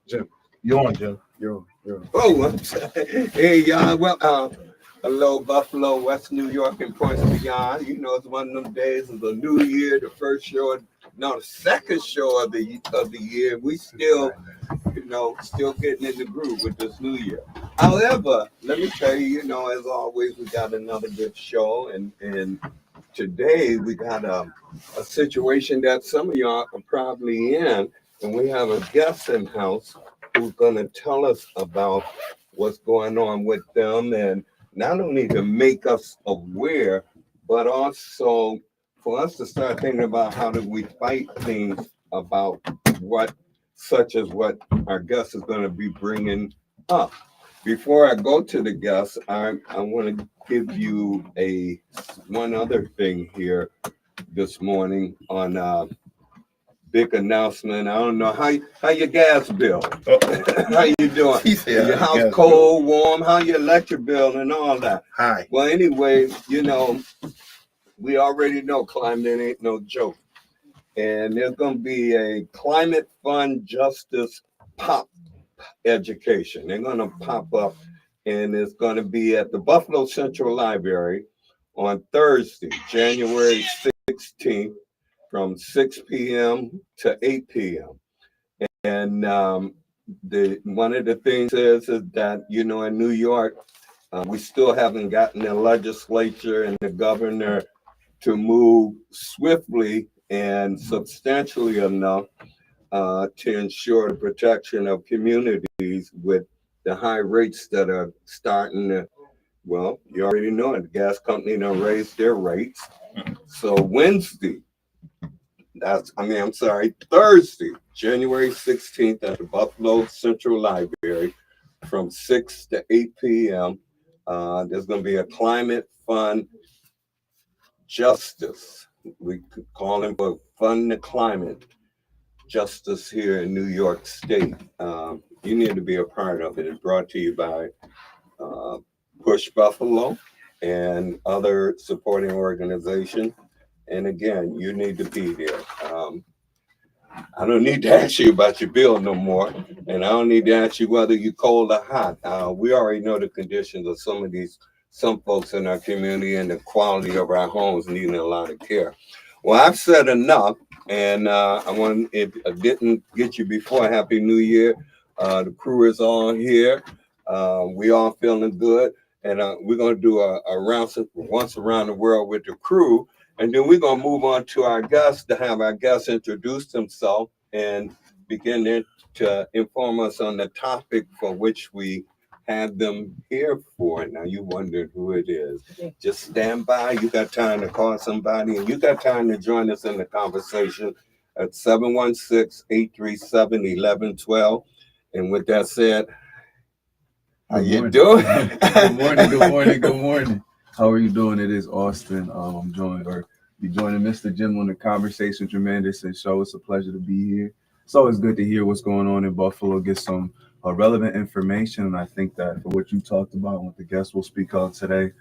Jim, you're on, Jim. You're on. Oh, I'm sorry. Hey, y'all. Well, hello, Buffalo, West New York, and points beyond. You know, it's one of them days of the new year, the first show, no, the second show of the year. We still, still getting in the groove with this new year. However, let me tell you, as always, we got another good show, and today we got a situation that some of y'all are probably in, and we have a guest in house who's going to tell us about what's going on with them, and not only to make us aware, but also for us to start thinking about how do we fight things about what, such as what our guest is going to be bringing up. Before I go to the guests, I want to give you a one other thing here this morning on big announcement. I don't know how your gas bill. How you doing? He said, Your house gas cold, warm? How your electric bill and all that? Hi. Well, anyway, we already know climate ain't no joke, and there's gonna be a climate fund justice pop education. They're gonna pop up, and it's gonna be at the Buffalo Central Library on Thursday, January 16th, from 6 p.m. to 8 p.m. And the one of the things is that in New York, we still haven't gotten the legislature and the governor to move swiftly and substantially enough to ensure the protection of communities with the high rates that are starting to. Well, you already know it. The gas company done raised their rates. So Wednesday, I'm sorry, Thursday, January 16th at the Buffalo Central Library from 6 to 8 p.m. There's going to be a climate fund justice. We could call him for Fund the Climate Justice here in New York State. You need to be a part of it. It's brought to you by Push Buffalo and other supporting organizations. And again, you need to be there. I don't need to ask you about your bill no more, and I don't need to ask you whether you're cold or hot. We already know the conditions of some folks in our community and the quality of our homes needing a lot of care. Well, I've said enough, and if I didn't get you before, Happy New Year. The crew is on here. We all feeling good, and we're going to do a round once around the world with the crew. And then we're going to move on to our guests to have our guests introduce themselves and begin to inform us on the topic for which we have them here for. Now, you wondered who it is. Just stand by. You got time to call somebody, and you got time to join us in the conversation at 716-837-1112. And with that said, how you doing? Good morning, good morning, good morning. How are you doing? It is Austin. I'm joining Mr. Jim on the conversation. Tremendous and show. It's a pleasure to be here. It's always good to hear what's going on in Buffalo, get some relevant information. And I think that for what you talked about and what the guests will speak on today,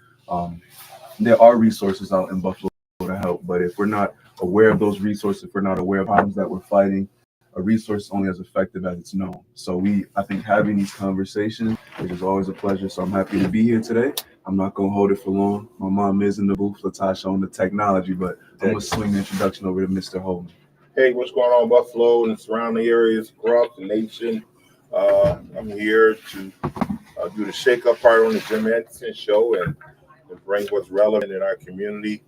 there are resources out in Buffalo to help. But if we're not aware of those resources, if we're not aware of problems that we're fighting, a resource is only as effective as it's known. So I think having these conversations, which is always a pleasure. So I'm happy to be here today. I'm not going to hold it for long. My mom is in the booth, Latasha, on the technology, but I'm going to swing the introduction over to Mr. Holman. Hey, what's going on, Buffalo and surrounding areas across the nation? I'm here to do the shake-up part on the Jim Anderson Show and bring what's relevant in our community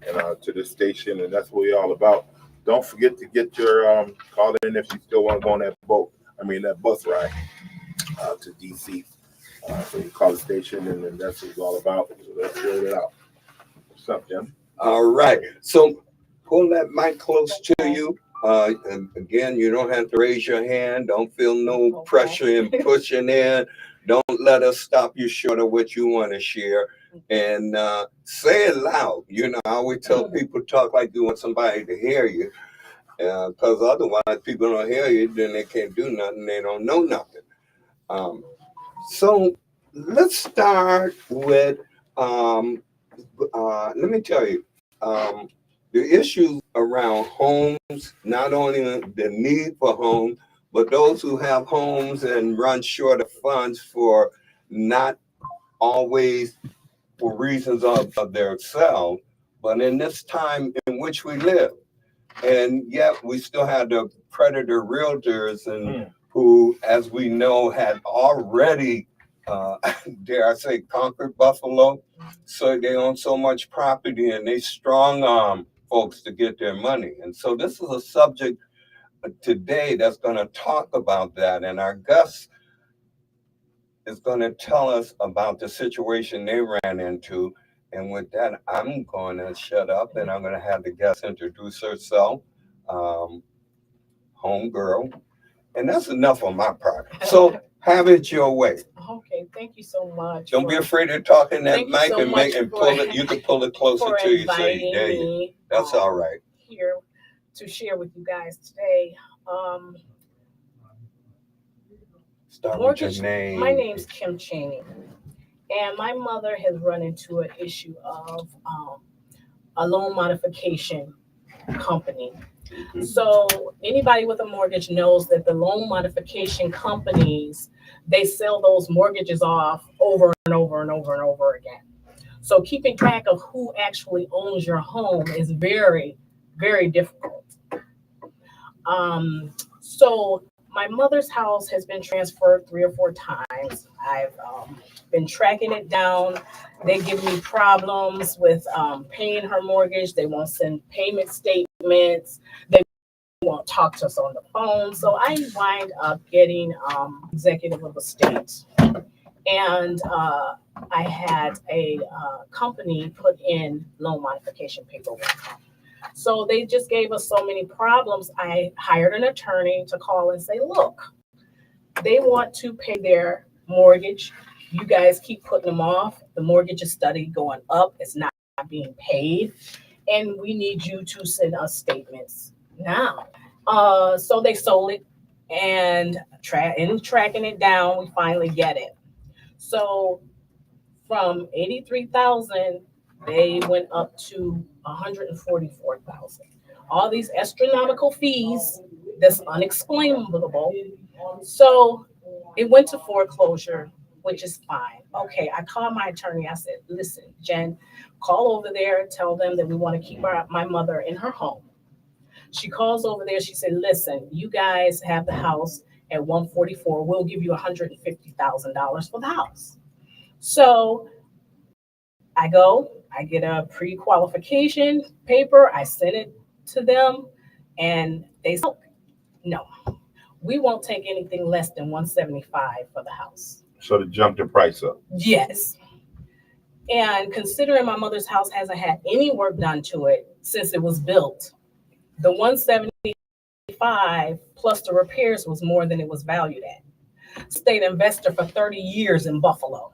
and to this station, and that's what we're all about. Don't forget to get your call in if you still want to go on that bus ride to DC. So you call the station, and then that's what it's all about. So let's figure it out. What's up, Jim? All right. So pull that mic close to you. And again, you don't have to raise your hand. Don't feel no pressure in pushing in. Don't let us stop you short of what you want to share. And say it loud. I always tell people talk like you want somebody to hear you. Because otherwise people don't hear you, then they can't do nothing. They don't know nothing. So let's start with, let me tell you, the issues around homes, not only the need for homes, But those who have homes and run short of funds for not always for reasons of their self, but in this time in which we live, and yet we still have the predator realtors and who, as we know, had already, dare I say, conquered Buffalo. So they own so much property and they strong arm folks to get their money. And so this is a subject today that's going to talk about that. And our guest is going to tell us about the situation they ran into. And with that, I'm going to shut up and I'm going to have the guest introduce herself, homegirl. And that's enough on my part. So have it your way. Okay, thank you so much. Don't be afraid to talk in that Thank you mic so and much pull it. You can pull it closer for to you. So inviting there you. me, That's all right. here to share with you guys today. Start with Mortgage. your name. My name's Kim Chaney, and my mother has run into an issue of a loan modification company. Mhm. So anybody with a mortgage knows that the loan modification companies, they sell those mortgages off over and over and over and over again. So keeping track of who actually owns your home is very, very difficult. So my mother's house has been transferred 3 or 4 times. I've been tracking it down. They give me problems with paying her mortgage. They won't send payment statements. They won't talk to us on the phone. So I wind up getting executive of estate. And I had a company put in loan modification paperwork. So they just gave us so many problems. I hired an attorney to call and say, look, they want to pay their mortgage. You guys keep putting them off. The mortgage is steady going up. It's not being paid. And we need you to send us statements now. So they sold it, and in tracking it down, we finally get it. So from 83,000, they went up to 144,000. All these astronomical fees that's unexplainable. So it went to foreclosure, which is fine. Okay, I called my attorney. I said, listen, Jen, call over there, tell them that we want to keep my mother in her home. She calls over there. She said, listen, you guys have the house at 144. We'll give you $150,000 for the house. So I go, I get a pre-qualification paper, I send it to them, and they said, no, we won't take anything less than 175 for the house. So to jump the price up. Yes. And considering my mother's house hasn't had any work done to it since it was built, the 175 plus the repairs was more than it was valued at. Stayed investor for 30 years in Buffalo.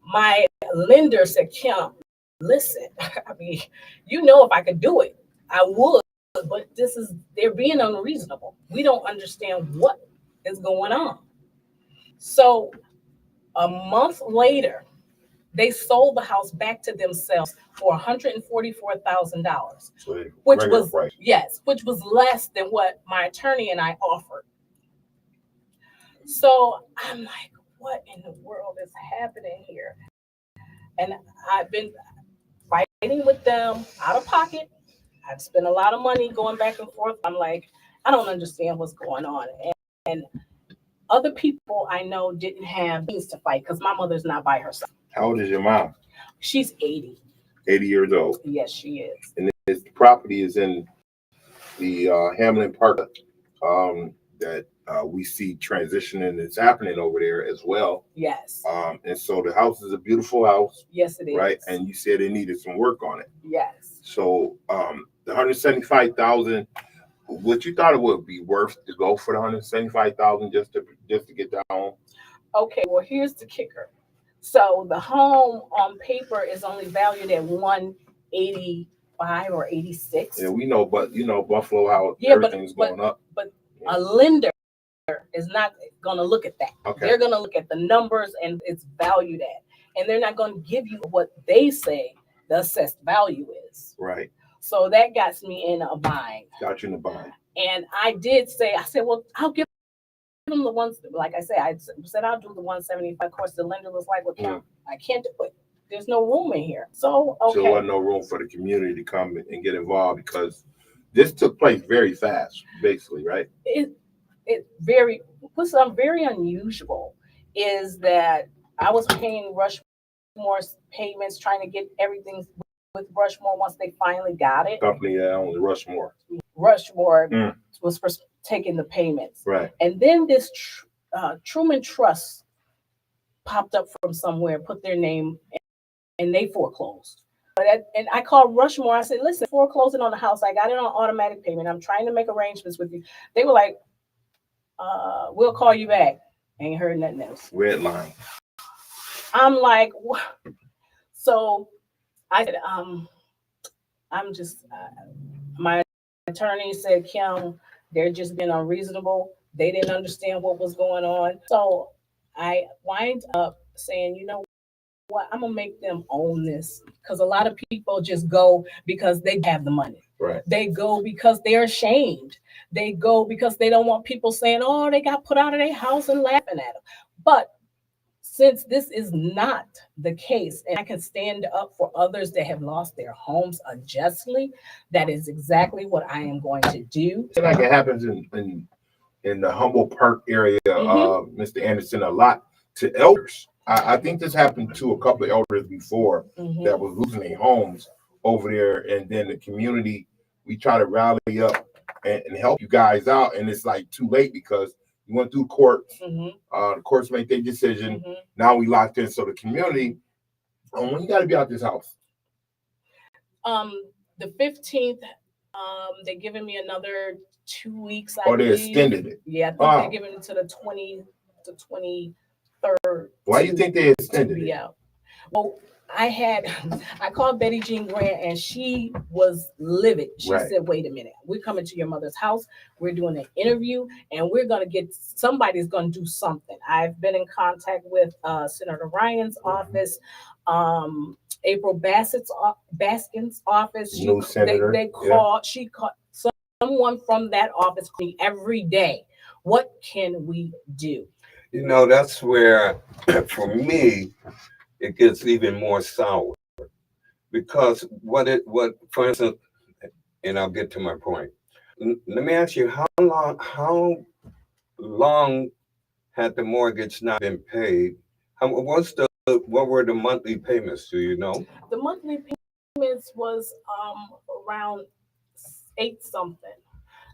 My lender said, Kim, listen, I mean, you know, if I could do it, I would, but they're being unreasonable. We don't understand what is going on. So a month later, they sold the house back to themselves for $144,000, So which regular was price. which was less than what my attorney and I offered. So I'm like, what in the world is happening here? And I've been fighting with them out of pocket. I've spent a lot of money going back and forth. I'm like, I don't understand what's going on. And other people I know didn't have means to fight because my mother's not by herself. How old is your mom? She's 80. 80 years old. Yes, she is. And this property is in the Hamlin Park that we see transitioning. It's happening over there as well. Yes. And so the house is a beautiful house. Yes, it is. Right. And you said it needed some work on it. Yes. So the 175,000, what you thought it would be worth to go for the 175,000 just to get that home? Okay, well, here's the kicker. So the home on paper is only valued at 185 or 86. Yeah, we know, but you know, Buffalo, how Yeah, everything's going up. But a lender is not going to look at that. Okay. They're going to look at the numbers and it's valued at. And they're not going to give you what they say the assessed value is. Right. So that got me in a bind. Got you in the bind. And I did say, well, I'll give them the ones, like I said, I said I'll do the 175. Of course, the lender was like, well, Kim, I can't do it. There's no room in here. So, okay. So there wasn't no room for the community to come and get involved because this took place very fast, basically, right? What's very unusual is that I was paying Rushmore's payments, trying to get everything with Rushmore once they finally got it. Company that owns Rushmore. Rushmore was taking the payments. Right. And then this Truman Trust popped up from somewhere, put their name, and they foreclosed. And I called Rushmore. I said, listen, foreclosing on the house. I got it on automatic payment. I'm trying to make arrangements with you. They were like, we'll call you back. Ain't heard nothing else. Red line. I'm like, what? So I said, I'm just, my attorney said, Kim, they're just being unreasonable. They didn't understand what was going on. So I wind up saying, you know what, I'm gonna make them own this, because a lot of people just go because they have the money. Right. They go because they're ashamed. They go because they don't want people saying, oh, they got put out of their house and laughing at them. But since this is not the case, and I can stand up for others that have lost their homes unjustly, that is exactly what I am going to do. It's like it happens in the Humboldt Park area, Mr. Anderson, a lot to elders. I think this happened to a couple of elders before that was losing their homes over there, and then the community, we try to rally up and help you guys out, and it's like too late because you went through courts. The courts make their decision. Now we locked in, so the community, when you got to be out this house. The 15th, they're giving me another 2 weeks. Or they extended it. Yeah, I think they're giving it to the 23rd. Why do you think they extended it? Yeah. Well, I called Betty Jean Grant, and she was livid. She said, wait a minute, we're coming to your mother's house. We're doing an interview, and we're going to somebody's going to do something. I've been in contact with Senator Ryan's office, April Baskin's office. New senator. She called someone from that office every day. What can we do? You know, that's where, for me, it gets even more sour, because for instance, and I'll get to my point. Let me ask you, how long had the mortgage not been paid? What were the monthly payments? Do you know? The monthly payments was around 8 something.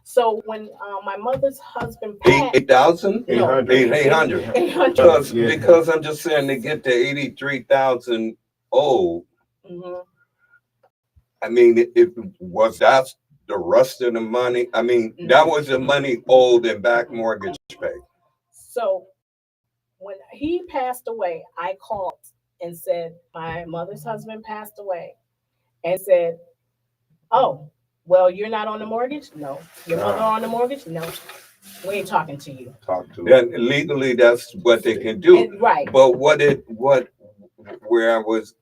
So when my mother's husband passed, 8,000? No, 800. 800. Because I'm just saying, to get to 83,000 owed. I mean, that the rest of the money? I mean, that was the money owed and back mortgage pay. So when he passed away, I called and said, my mother's husband passed away, and said, oh, well, you're not on the mortgage? No. Your mother on the mortgage? No. We ain't talking to you. And legally, that's what they can do. Right. But where I was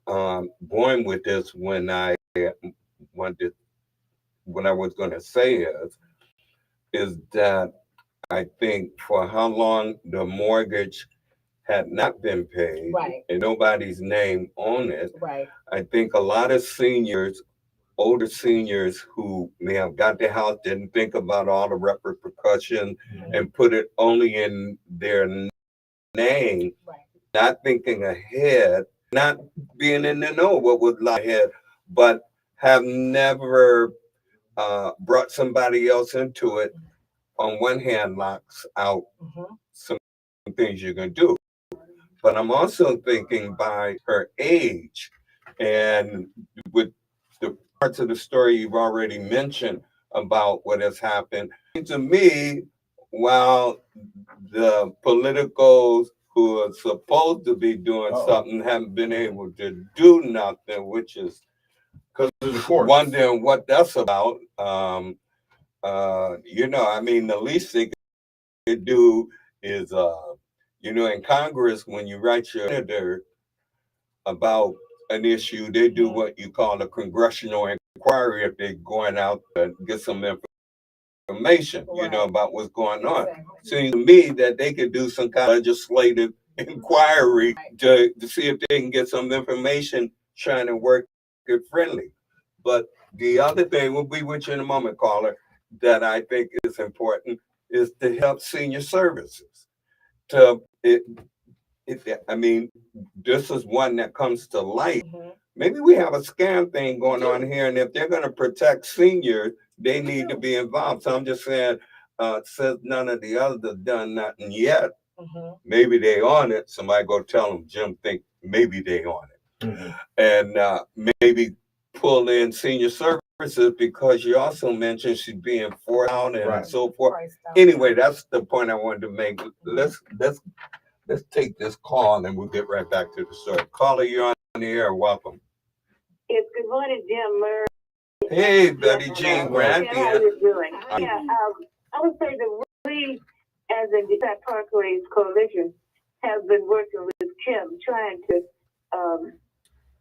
going with this, when I was going to say is that I think for how long the mortgage had not been paid, and nobody's name on it, I think a lot of older seniors who may have got their house, didn't think about all the repercussions and put it only in their name, not thinking ahead, not being in the know what would lie ahead, but have never brought somebody else into it. On one hand, locks out some things you can do. But I'm also thinking by her age, and with the parts of the story you've already mentioned about what has happened, to me, while the politicals who are supposed to be doing something haven't been able to do nothing, which is because wondering what that's about. I mean, the least they could do is, in Congress, when you write your senator about an issue, they do what you call a congressional inquiry if they're going out to get some information, you know, Right. about what's going on. Exactly. Seems to me that they could do some kind of legislative inquiry to see if they can get some information trying to work it friendly. But the other thing, we'll be with you in a moment, caller, that I think is important is to help senior services. To I mean, this is one that comes to light. Mhm. Maybe we have a scam thing going on here, and if they're going to protect seniors, they need to be involved. So I'm just saying, since none of the others have done nothing yet, Mhm. maybe they on it. Somebody go tell them, Jim, think maybe they on it, and maybe pull in senior services because you also mentioned she's being forced out and Right. so forth. Priced out. Anyway, that's the point I wanted to make. Let's take this call and we'll get right back to the story. Caller, you're on the air. Welcome. Yes, good morning, Jim Murray. Hey, Betty Yes, Jean Jim, Grant. how you doing? Hi. Yeah, I would say that we, as a Detroit Parkways Coalition, have been working with Kim, trying to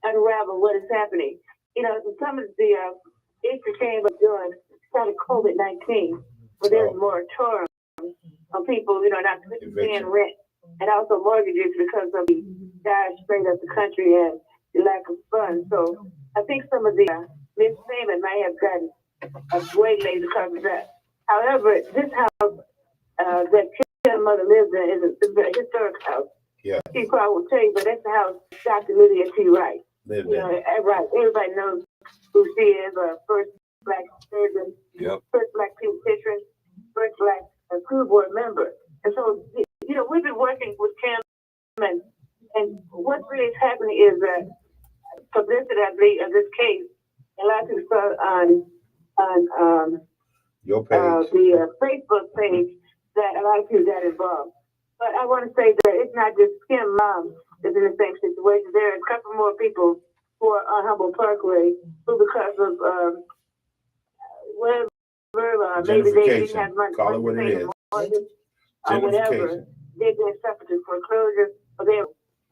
unravel what is happening. You know, some of the issues came up during kind of COVID-19, where there's a moratorium on people, you know, not paying rent, and also mortgages because of the dire straight of the country and the lack of funds. So I think some of the mispayment might have gotten waylaid because of that. However, this house that Kim's mother lives in is a historic house. Yeah. She probably will tell you, but that's the house Dr. Lydia T. Wright. Live You in. know, right. Everybody knows who she is. First black surgeon, Yep. first black pediatrician, first black school board member. And so, you know, we've been working with Kim, and what's really happening is that publicity, I believe, of this case. A lot of people saw on Your page. the Facebook page that a lot of people got involved. But I want to say that it's not just Kim mom that's in the same situation. There are a couple more people who are on Humboldt Parkway who, because of whatever, maybe they didn't have money Call it to what pay it the is. mortgage or whatever, Gentrification. they've been subject to foreclosure. Or they,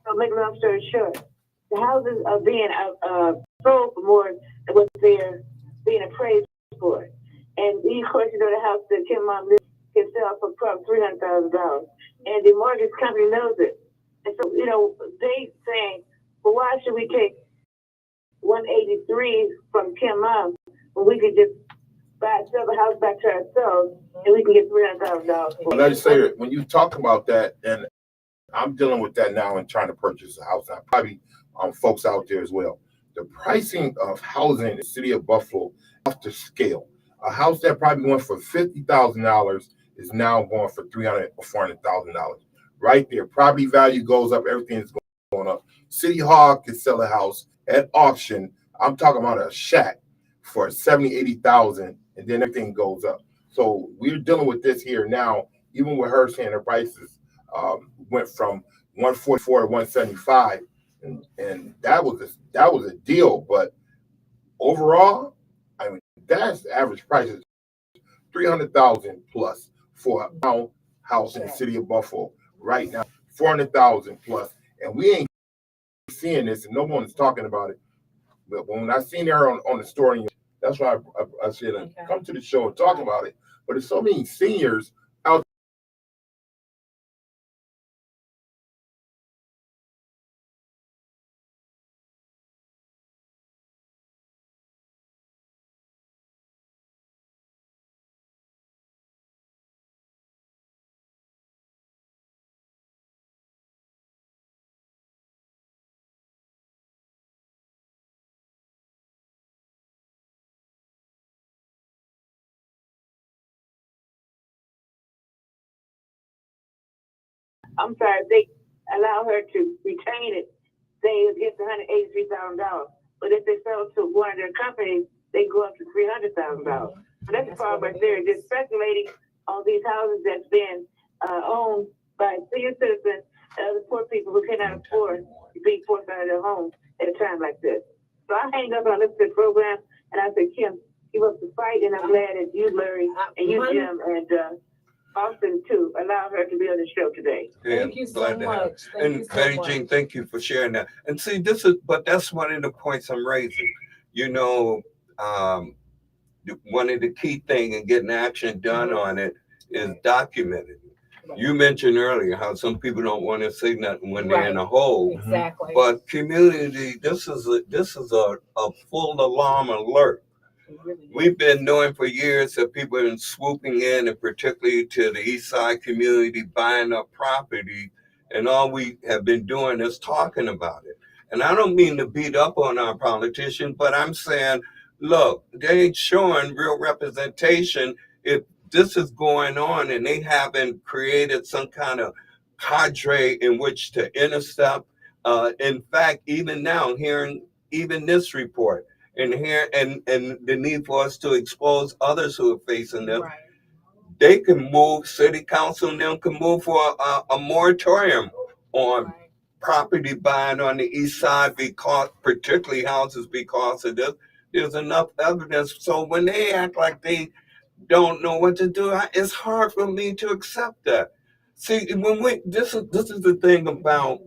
so make a long story short, the houses are being sold for more than what they're being appraised for. And of course, you know, the house that Kim mom lives can sell for probably $300,000. And the mortgage company knows it. And so, you know, they saying, well, why should we take 183 from Kim mom when we could just sell the house back to ourselves and we can get $300,000 for it? Legislator, when you talk about that, and I'm dealing with that now and trying to purchase a house. Now, probably folks out there as well. The pricing of housing in the city of Buffalo off the scale. A house that probably went for $50,000 is now going for $300,000 or $400,000. Right there, property value goes up. Everything is going up. City Hall can sell a house at auction. I'm talking about a shack for $70,000, $80,000, and then everything goes up. So we're dealing with this here now. Even with her saying the prices went from 144 to 175, and that was a deal. But overall, I mean, that's the average price is $300,000 plus for a house in the city of Buffalo right now, $400,000 plus, and we ain't seeing this, and no one is talking about it. But when I seen her on the story, that's why I said, come to the show and talk about it. But there's so many seniors out. I'm sorry, if they allow her to retain it, they get $183,000. But if they sell to one of their companies, they go up to $300,000. So that's the problem right there. Just speculating on these houses that's been owned by senior citizens and other poor people who cannot afford to be forced out of their homes at a time like this. So I hang up and I listen to the program, and I said, Kim, keep up the fight, and I'm glad that you, Larry, and you, Jim, and Austin, too, allow her to be on the show today. Thank you so much. And Betty Jean, thank you for sharing that. And see, but that's one of the points I'm raising. You know, one of the key things in getting action done on it is Right. documenting. Right. You mentioned earlier how some people don't want to say nothing when they're in a hole. Exactly. But community, this is a full alarm alert. It really is. We've been knowing for years that people have been swooping in, and particularly to the East Side community, buying up property, and all we have been doing is talking about it. And I don't mean to beat up on our politicians, but I'm saying, look, they ain't showing real representation. If this is going on and they haven't created some kind of cadre in which to intercept, in fact, even now, hearing even this report, and here and the need for us to expose others who are facing this, Right. they can move. City council and them can move for a moratorium on Right. property buying on the east side, because particularly houses, because of this. There's enough evidence. So when they act like they don't know what to do, it's hard for me to accept that. See, when this is the thing about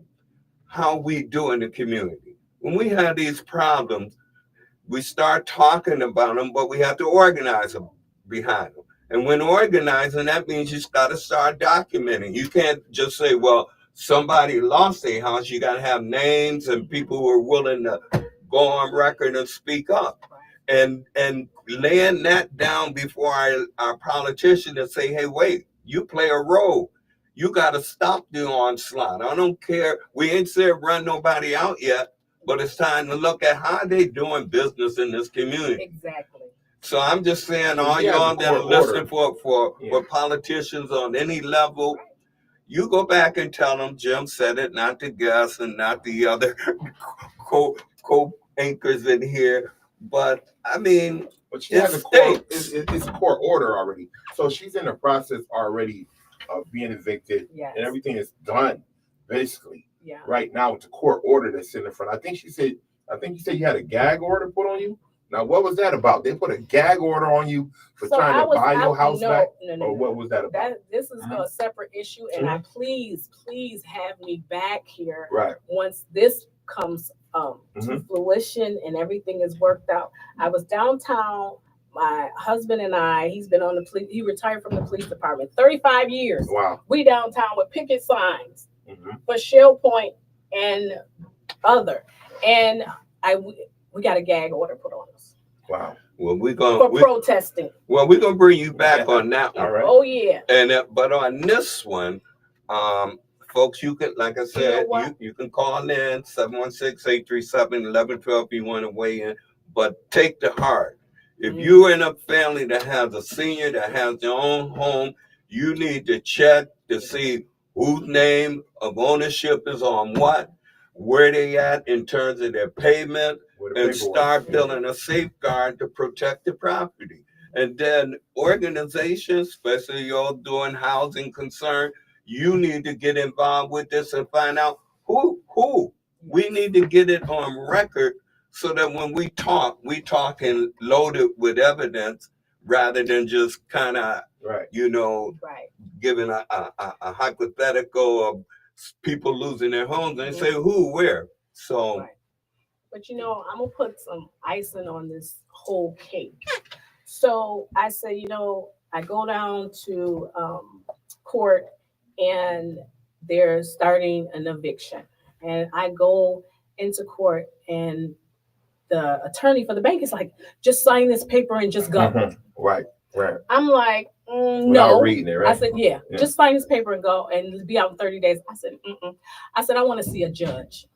how we do in the community. When we have these problems, we start talking about them, but we have to organize them behind them. And when organizing, that means you got to start documenting. You can't just say, well, somebody lost their house. You got to have names and people who are willing to go on record and speak up. And laying that down before our politicians and say, hey, wait, you play a role. You got to stop the onslaught. I don't care. We ain't said run nobody out yet, but it's time to look at how they doing business in this community. Exactly. So I'm just saying, So all you have y'all the that are court order. listening for politicians on any level, you go back and tell them Jim said it, not the guests and not the other co-anchors in here. But I mean, But she has a court. It's a court order already. So she's in the process already of being evicted, Yes. and everything is done basically Yeah. right now with the court order that's in the front. I think you said you had a gag order put on you. Now, what was that about? They put a gag order on you for trying to buy your house back? No. Or what was that about? This is a separate issue, and I please have me back here Right. once this comes to fruition and everything is worked out. I was downtown. My husband and he's been on the police. He retired from the police department, 35 years. Wow. We downtown with picket signs for Shell Point and other, and we got a gag order put on us. Wow. Well, for protesting. Well, we're gonna bring you back on that one. All right. Oh yeah. And but on this one, folks, you can, like I said, you can call in 716-837-1112 if you want to weigh in. But take the heart. If you're in a family that has a senior that has their own home, you need to check to see whose name of ownership is on what, where they at in terms of their payment, and start building a safeguard to protect the property. And then organizations, especially y'all doing housing concern, you need to get involved with this and find out who. We need to get it on record so that when we talk and loaded with evidence rather than just kind of, giving a hypothetical of people losing their homes and say who, where. So. Right. But I'm gonna put some icing on this whole cake. So I say, I go down to court and they're starting an eviction, and I go into court and the attorney for the bank is like, just sign this paper and just go. Right. I'm like, Without no. reading it, right? I said, yeah, just sign this paper and go and be out in 30 days. I said, I said, I want to see a judge.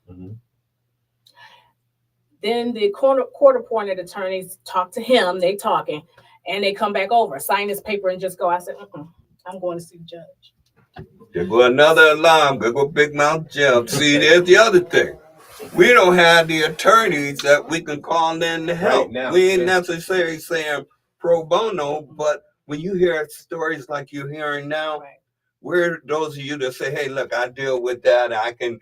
Then the court-appointed attorneys talk to him, they talking, and they come back over, sign this paper and just go. I said, I'm going to see the judge. There go another alarm. There go Big Mouth Jim. See, there's the other thing. We don't have the attorneys that we can call in to help. Right now, we ain't necessarily saying pro bono, but when you hear stories like you're hearing now, where those of you that say, hey, look, I deal with that, I can...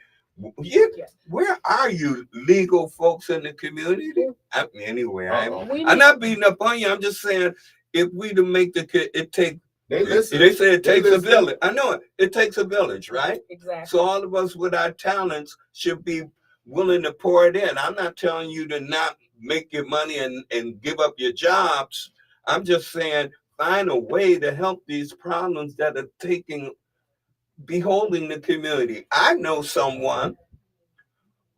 Where are you legal folks in the community? Anyway, I'm not beating up on you. I'm just saying, if we to make it take... They say it takes a village. I know it. It takes a village, right? Exactly. So all of us with our talents should be willing to pour it in. I'm not telling you to not make your money and give up your jobs. I'm just saying, find a way to help these problems that are beholding the community. I know someone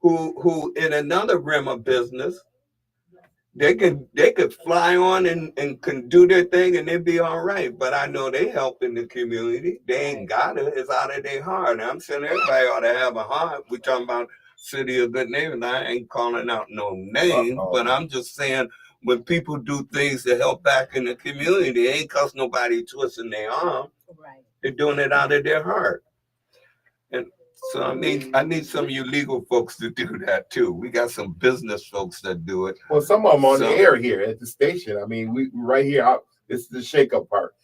who in another realm of business, they could fly on and can do their thing and they'd be all right. But I know they helping the community. They ain't got it. It's out of their heart. I'm saying everybody ought to have a heart. We talking about city of good neighbors. I ain't calling out no name, but I'm just saying when people do things to help back in the community, it ain't cause nobody twisting their arm. Right. They're doing it out of their heart. And so I need some of you legal folks to do that too. We got some business folks that do it. Well, some of them on the air here at the station. I mean, we right here. This is the shake-up part.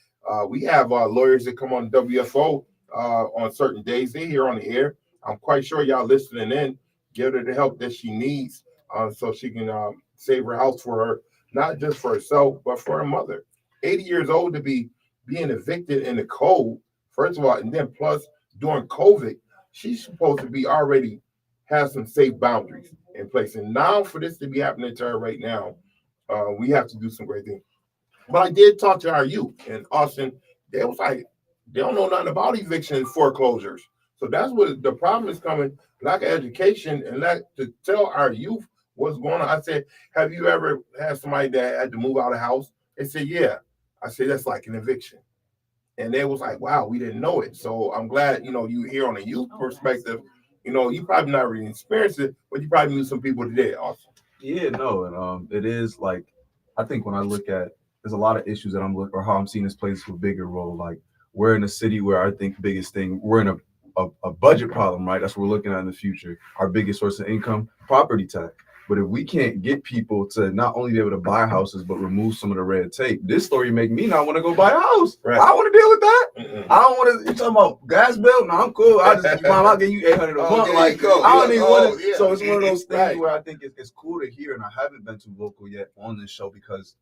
We have lawyers that come on WFO on certain days. They're here on the air. I'm quite sure y'all listening in. Give her the help that she needs so she can save her house for her, not just for herself, but for her mother. 80 years old to be being evicted in the cold, first of all, and then plus during COVID, she's supposed to be already have some safe boundaries in place. And now for this to be happening to her right now, we have to do some great things. But I did talk to our youth in Austin. They was like, they don't know nothing about eviction and foreclosures. So that's what the problem is coming, lack of education and lack to tell our youth what's going on. I said, have you ever had somebody that had to move out of the house? They said, yeah. I said, that's like an eviction. And they was like, wow, we didn't know it. So I'm glad, you hear on a youth perspective, you probably not really experienced it, but you probably knew some people today also. Yeah, no, and it is like, I think when I look at, there's a lot of issues that I'm looking, or how I'm seeing this place for a bigger role. Like we're in a city where I think the biggest thing, we're in a budget problem, right? That's what we're looking at in the future. Our biggest source of income, property tax. But if we can't get people to not only be able to buy houses, but remove some of the red tape, this story make me not want to go buy a house. Right. I don't want to deal with that. Mm-mm. I don't want to. You talking about gas bill? No, I'm cool. I'll give you $800 a month. Like, I don't even want to. Yeah. So it's one of those things where I think it's cool to hear, and I haven't been too vocal yet on this show because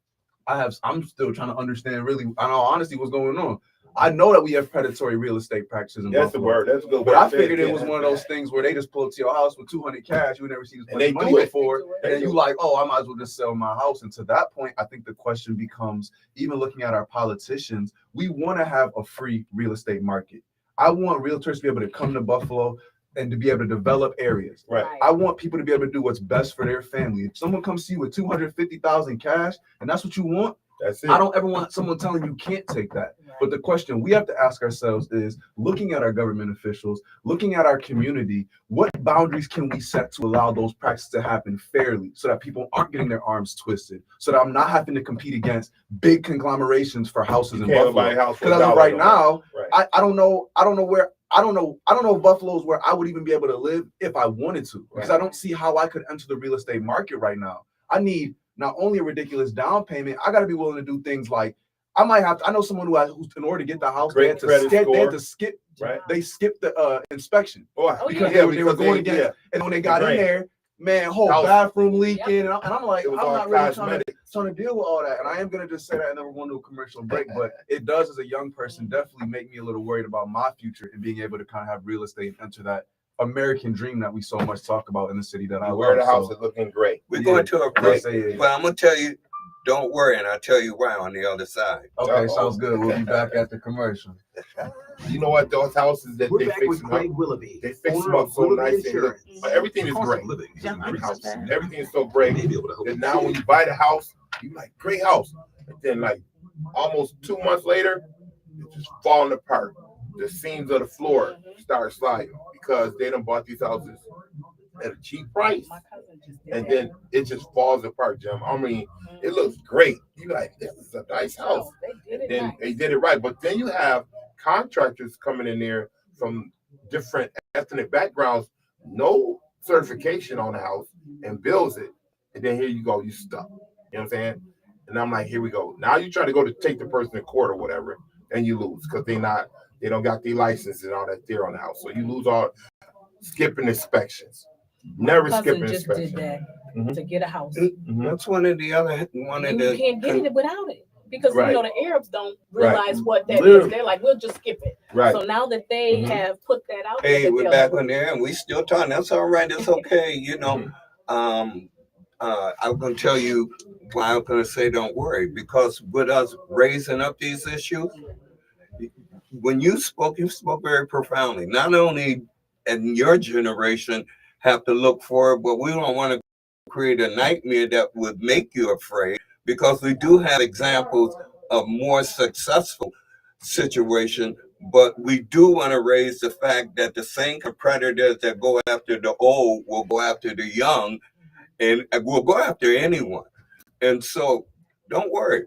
I'm still trying to understand really, in all honesty, what's going on. I know that we have predatory real estate practices in That's Buffalo. The word. That's a good word. But I figured it was one of those things where they just pull up to your house with $200 cash. You would never see this much money before. And then you like, oh, I might as well just sell my house. And to that point, I think the question becomes, even looking at our politicians, we want to have a free real estate market. I want realtors to be able to come to Buffalo and to be able to develop areas. Right. I want people to be able to do what's best for their family. If someone comes to you with $250,000 cash and that's what you want, that's it. I don't ever want someone telling you can't take that. Right. But the question we have to ask ourselves is, looking at our government officials, looking at our community, what boundaries can we set to allow those practices to happen fairly so that people aren't getting their arms twisted, so that I'm not having to compete against big conglomerations for houses in Buffalo. Because as of right now, right. I don't know if Buffalo is where I would even be able to live if I wanted to, because I don't see how I could enter the real estate market right now. I need not only a ridiculous down payment, I got to be willing to do things like, I know someone who's in order to get the house, they had to skip the inspection. Because they were going against, and when they got in there, man, whole bathroom leaking, and I'm like, I'm not really trying to deal with all that. And I am going to just say that, and then we're going to a commercial break, but it does, as a young person, definitely make me a little worried about my future and being able to kind of have real estate and enter that American dream that we so much talk about in the city that I love. Where the house is looking great. We're going to a break, but I'm going to tell you, don't worry, and I'll tell you why on the other side. Okay, sounds good. We'll be back at the commercial. You know what? Those houses that We're they back fix with them Craig up. Willoughby, They fix them up so nice. Everything is great. Everything is so great. And now when you buy the house, you like, great house. And then like almost 2 months later, it's just falling apart. The seams of the floor start sliding because they done bought these houses at a cheap price, and then it just falls apart, Jim. I mean, it looks great. You like, this is a nice house. They did it right, but then you have contractors coming in there from different ethnic backgrounds, no certification on the house, and builds it, and then here you go, you stuck. You know what I'm saying? And I'm like, here we go. Now you try to go to take the person to court or whatever, and you lose because they don't got the license and all that there on the house. So you lose all skipping inspections. Never skipping inspections. Did that to get a house. That's one of the. You can't get it without it because the Arabs don't realize what that is. They're like, we'll just skip it. Right. So now that they have put that out, hey, we're back on there and we still talking. That's all right. It's okay. I'm going to tell you why I'm going to say don't worry. Because with us raising up these issues, when you spoke very profoundly. Not only in your generation have to look forward, but we don't want to create a nightmare that would make you afraid, because we do have examples of more successful situation. But we do want to raise the fact that the same predators that go after the old will go after the young, and will go after anyone. And so don't worry.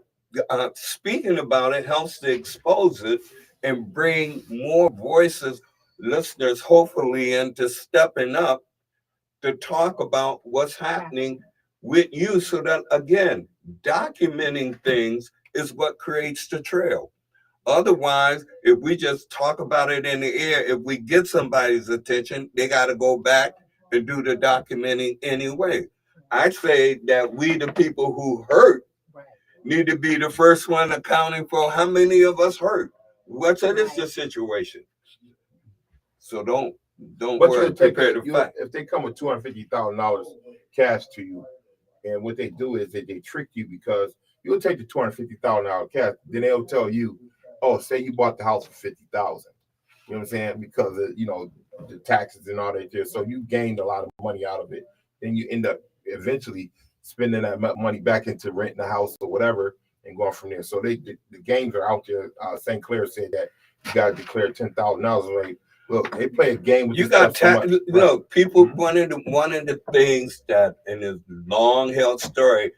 Speaking about it helps to expose it and bring more voices, listeners, hopefully, into stepping up to talk about what's happening with you, so that, again, documenting things is what creates the trail. Otherwise, if we just talk about it in the air, if we get somebody's attention, they got to go back and do the documenting anyway. I say that we, the people who hurt, need to be the first one accounting for how many of us hurt. What's the situation? So don't But worry. you'll take Prepare to fight. if they come with $250,000 cash to you, and what they do is that they trick you, because you'll take the $250,000 cash, then they'll tell you, oh, say you bought the house for $50,000. You know what I'm saying? Because of, the taxes and all that. So you gained a lot of money out of it. Then you end up eventually spending that money back into renting the house or whatever, and going from there. So the games are out there. St. Clair said that you got to declare $10,000. Like, look, they play a game with You this got stuff so much. look, people. One of the things that in this long held story,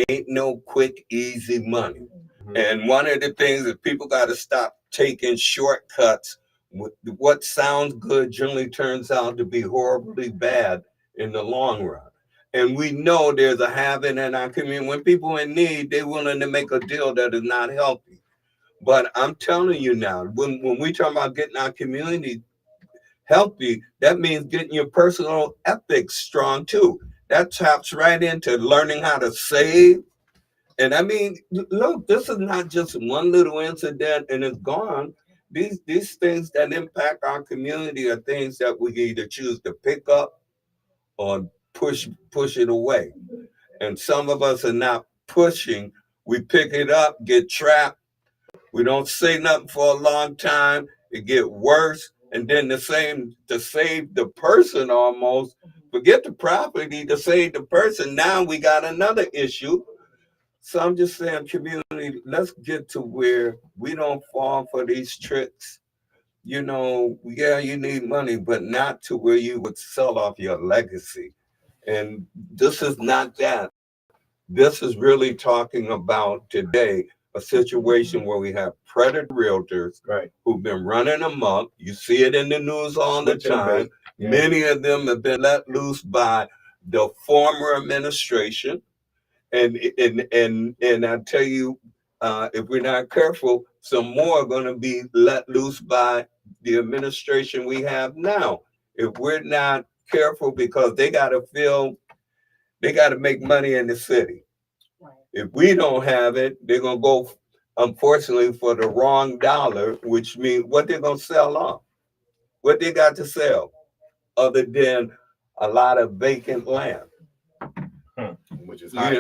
ain't no quick easy money. And one of the things that people got to stop taking shortcuts. What sounds good generally turns out to be horribly bad in the long run. And we know there's a habit in our community. When people in need, they're willing to make a deal that is not healthy. But I'm telling you now, when we talk about getting our community healthy, that means getting your personal ethics strong too. That taps right into learning how to save. And I mean, look, this is not just one little incident and it's gone. These things that impact our community are things that we either choose to pick up or push it away. And some of us are not pushing. We pick it up, get trapped. We don't say nothing for a long time. It get worse. And then the same, to save the person almost, forget the property, to save the person. Now we got another issue. So I'm just saying, community, let's get to where we don't fall for these tricks. Yeah, you need money, but not to where you would sell off your legacy. And this is not that. This is really talking about today a situation where we have predator realtors who've been running amok. You see it in the news all the time. Yeah. Many of them have been let loose by the former administration. And I tell you, if we're not careful, some more are going to be let loose by the administration we have now. If we're not careful, because they got to make money in the city. Right. If we don't have it, they're going to go, unfortunately, for the wrong dollar, which means what they're going to sell off. What they got to sell, other than a lot of vacant land. Which is high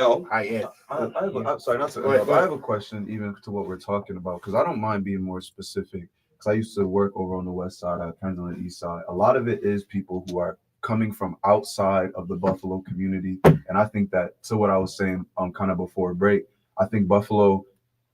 end. I'm sorry, not to interrupt. I have a question even to what we're talking about, because I don't mind being more specific, because I used to work over on the west side, I kind of on the east side. A lot of it is people who are coming from outside of the Buffalo community. And I think that, to what I was saying kind of before break, I think Buffalo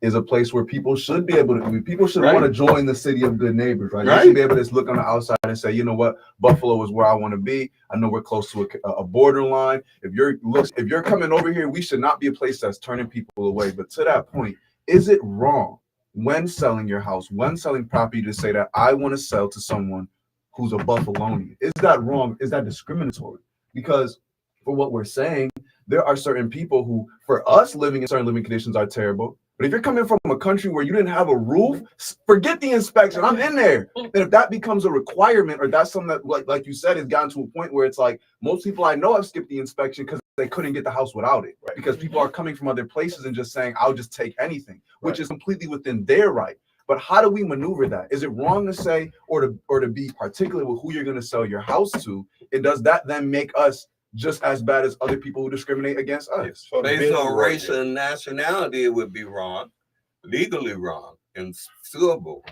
is a place where people should be able to, people should want to join the city of good neighbors, right? They should be able to look on the outside and say, you know what, Buffalo is where I want to be. I know we're close to a borderline. If you're coming over here, we should not be a place that's turning people away. But to that point, is it wrong when selling your house, when selling property, to say that I want to sell to someone who's a Buffalonian? Is that wrong? Is that discriminatory? Because for what we're saying, there are certain people who, for us, living in certain living conditions are terrible. But if you're coming from a country where you didn't have a roof, forget the inspection. I'm in there. Then if that becomes a requirement, or that's something that, like you said, has gotten to a point where it's like most people I know have skipped the inspection because they couldn't get the house without it. Right? Because people are coming from other places and just saying, I'll just take anything, which is completely within their right. But how do we maneuver that? Is it wrong to say, or to be particular with who you're going to sell your house to? And does that then make us just as bad as other people who discriminate against us. So the Based bidding on war race is- and nationality, it would be wrong, legally wrong, and suable.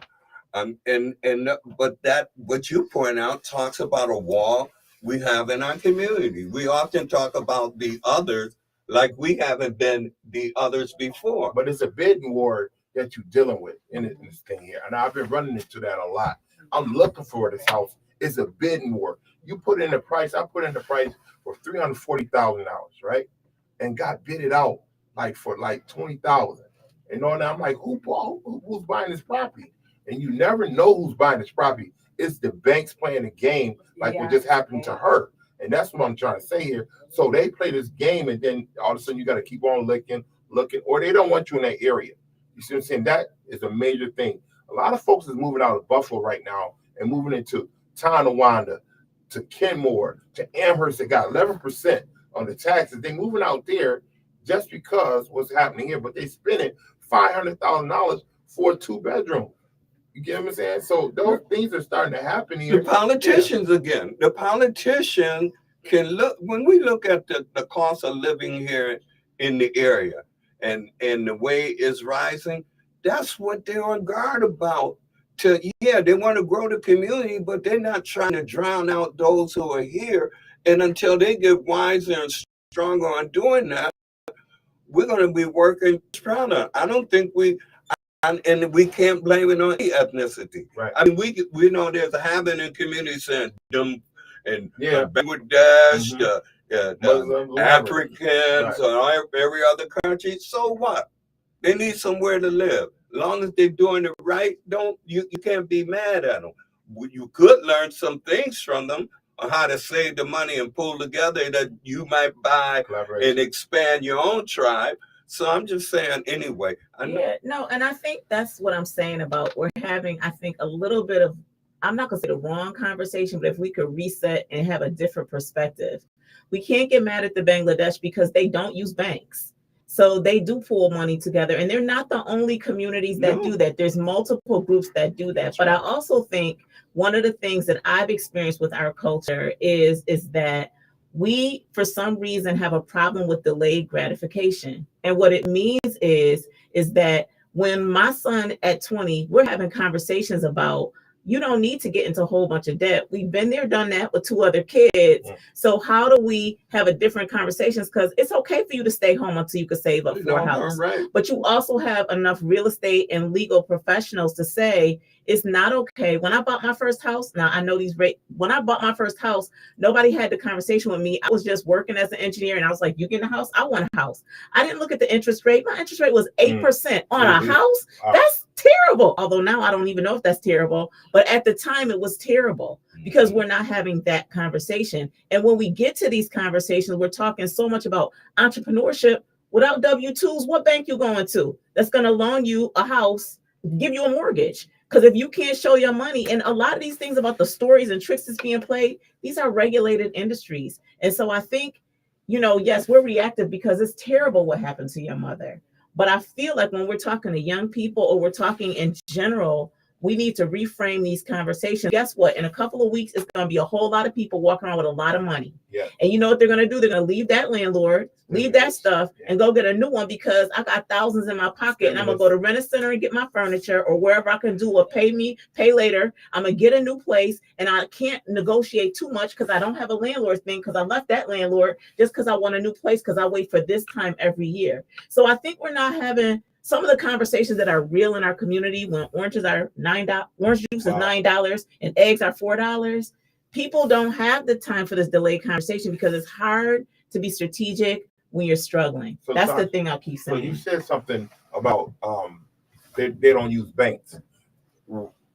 But that what you point out talks about a wall we have in our community. We often talk about the others like we haven't been the others before. But it's a bidding war that you're dealing with in this thing here. And I've been running into that a lot. I'm looking for this house. It's a bidding war. You put in the price, I put in the price for $340,000, right? And got bidded out for $20,000. And now I'm like, who's buying this property? And you never know who's buying this property. It's the banks playing the game like what just happened to her. And that's what I'm trying to say here. So they play this game, and then all of a sudden you got to keep on looking, or they don't want you in that area. You see what I'm saying? That is a major thing. A lot of folks is moving out of Buffalo right now and moving into Tonawanda, to Kenmore, to Amherst. They got 11% on the taxes. They moving out there just because what's happening here, but they spending $500,000 for a 2-bedroom. You get what I'm saying? So those things are starting to happen here. The politicians again. The politician can look when we look at the cost of living here in the area and the way it's rising. That's what they're on guard about. They want to grow the community, but they're not trying to drown out those who are here. And until they get wiser and stronger on doing that, we're going to be working stronger. I don't think and we can't blame it on any ethnicity. Right. I mean, we know there's a habit in communities saying them and Mhm. Bangladesh, the Muslims, Africans, right. or every other country. So what? They need somewhere to live. As long as they're doing it right, you can't be mad at them. You could learn some things from them on how to save the money and pull together that you might buy and expand your own tribe. So I'm just saying anyway. And I think that's what I'm saying about we're having, I think, a little bit of, I'm not going to say the wrong conversation, but if we could reset and have a different perspective. We can't get mad at the Bangladesh because they don't use banks. So they do pull money together, and they're not the only communities that do that. There's multiple groups that do that. But I also think one of the things that I've experienced with our culture is that we, for some reason, have a problem with delayed gratification. And what it means is that when my son at 20, we're having conversations about, you don't need to get into a whole bunch of debt. We've been there, done that with 2 other kids. So how do we have a different conversations? Because it's okay for you to stay home until you can save up for a house. Right. But you also have enough real estate and legal professionals to say, it's not okay. When I bought my first house, now I know these rates. When I bought my first house, nobody had the conversation with me. I was just working as an engineer, and I was like, "You get a house? I want a house." I didn't look at the interest rate. My interest rate was 8% on a house. That's terrible. Although now I don't even know if that's terrible. But at the time, it was terrible because we're not having that conversation. And when we get to these conversations, we're talking so much about entrepreneurship. Without W-2s, what bank you going to that's going to loan you a house, give you a mortgage? Because if you can't show your money, and a lot of these things about the stories and tricks that's being played, these are regulated industries. And so I think, yes, we're reactive because it's terrible what happened to your mother. But I feel like when we're talking to young people or we're talking in general, we need to reframe these conversations. Guess what? In a couple of weeks, it's going to be a whole lot of people walking around with a lot of money. Yeah. And you know what they're going to do? They're going to leave that landlord, leave that stuff, and go get a new one because I got thousands in my pocket and I'm going to go to Rent-A-Center and get my furniture or wherever I can do a pay later. I'm going to get a new place and I can't negotiate too much because I don't have a landlord thing because I left that landlord just because I want a new place because I wait for this time every year. So I think we're not having some of the conversations that are real in our community when oranges are $9, orange juice is $9 and eggs are $4. People don't have the time for this delayed conversation because it's hard to be strategic when you're struggling. So that's the thing I'll keep saying. So you said something about they don't use banks.